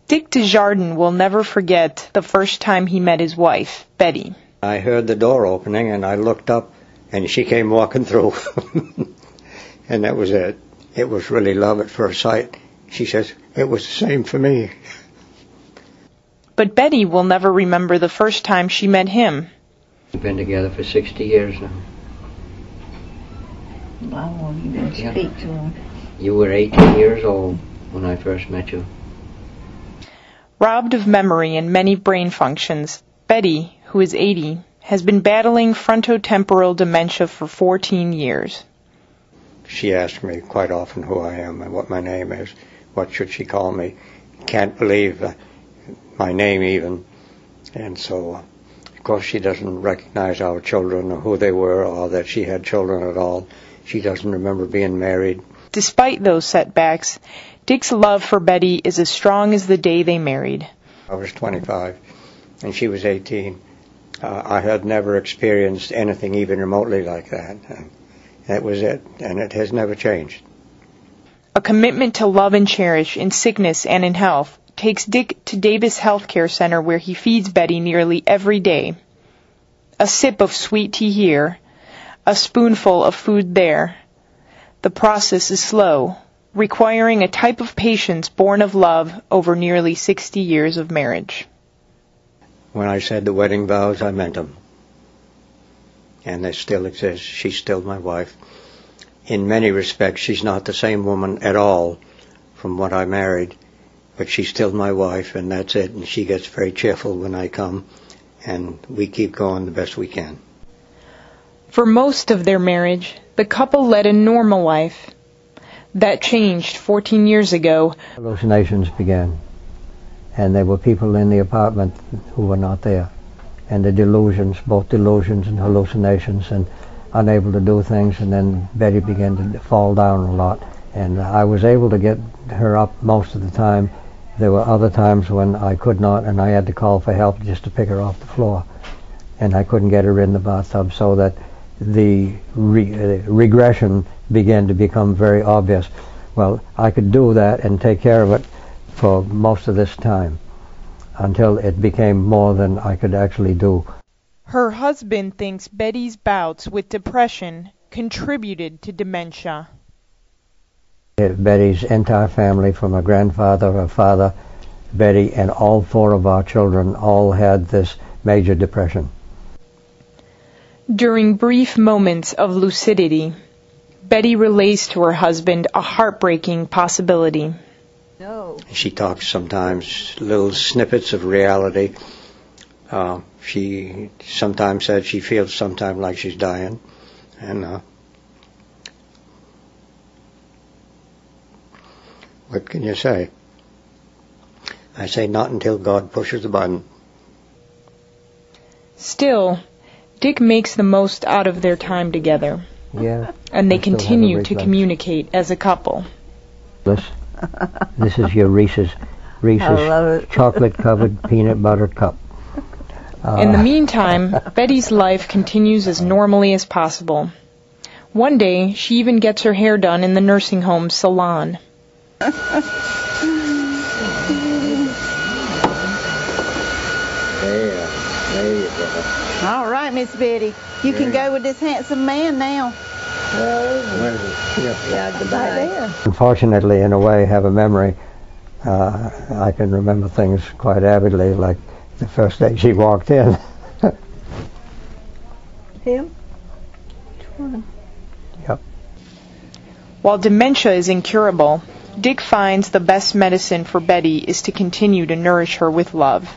Dick Desjardins will never forget the first time he met his wife, Betty. I heard the door opening and I looked up and she came walking through. And that was it. It was really love at first sight. She says, it was the same for me. But Betty will never remember the first time she met him. We've been together for 60 years now. Wow, you didn't speak to him. You were 18 years old when I first met you. Robbed of memory and many brain functions, Betty, who is 80, has been battling frontotemporal dementia for 14 years. She asks me quite often who I am and what my name is. What should she call me? Can't believe my name even. And so, of course, she doesn't recognize our children or who they were or that she had children at all. She doesn't remember being married. Despite those setbacks, Dick's love for Betty is as strong as the day they married. I was 25 and she was 18. I had never experienced anything even remotely like that. And that was it, and it has never changed. A commitment to love and cherish in sickness and in health takes Dick to Davis Healthcare Center, where he feeds Betty nearly every day. A sip of sweet tea here, a spoonful of food there. The process is slow, requiring a type of patience born of love over nearly 60 years of marriage. When I said the wedding vows, I meant them. And they still exist. She's still my wife. In many respects, she's not the same woman at all from what I married, but she's still my wife, and that's it. And she gets very cheerful when I come, and we keep going the best we can. For most of their marriage, the couple led a normal life. That changed 14 years ago. Hallucinations began, and there were people in the apartment who were not there. And the delusions, both delusions and hallucinations, and unable to do things, and then Betty began to fall down a lot. And I was able to get her up most of the time. There were other times when I could not, and I had to call for help just to pick her off the floor. And I couldn't get her in the bathtub, so that the regression began to become very obvious. Well, I could do that and take care of it for most of this time, until it became more than I could actually do. Her husband thinks Betty's bouts with depression contributed to dementia. Betty's entire family, from her grandfather, her father, Betty, and all four of our children, all had this major depression. During brief moments of lucidity, Betty relays to her husband a heartbreaking possibility. No. She talks sometimes little snippets of reality. She sometimes said she feels sometimes like she's dying. And what can you say? I say not until God pushes the button. Still, Dick makes the most out of their time together. Yeah. And they continue to communicate as a couple. This is your Reese's chocolate-covered peanut butter cup. In the meantime, Betty's life continues as normally as possible. One day, she even gets her hair done in the nursing home salon. There you go. All right, Miss Betty. You can go with this handsome man now. Yeah, goodbye there. Unfortunately, in a way, have a memory. I can remember things quite avidly, like the first day she walked in. Him? Yep. While dementia is incurable, Dick finds the best medicine for Betty is to continue to nourish her with love.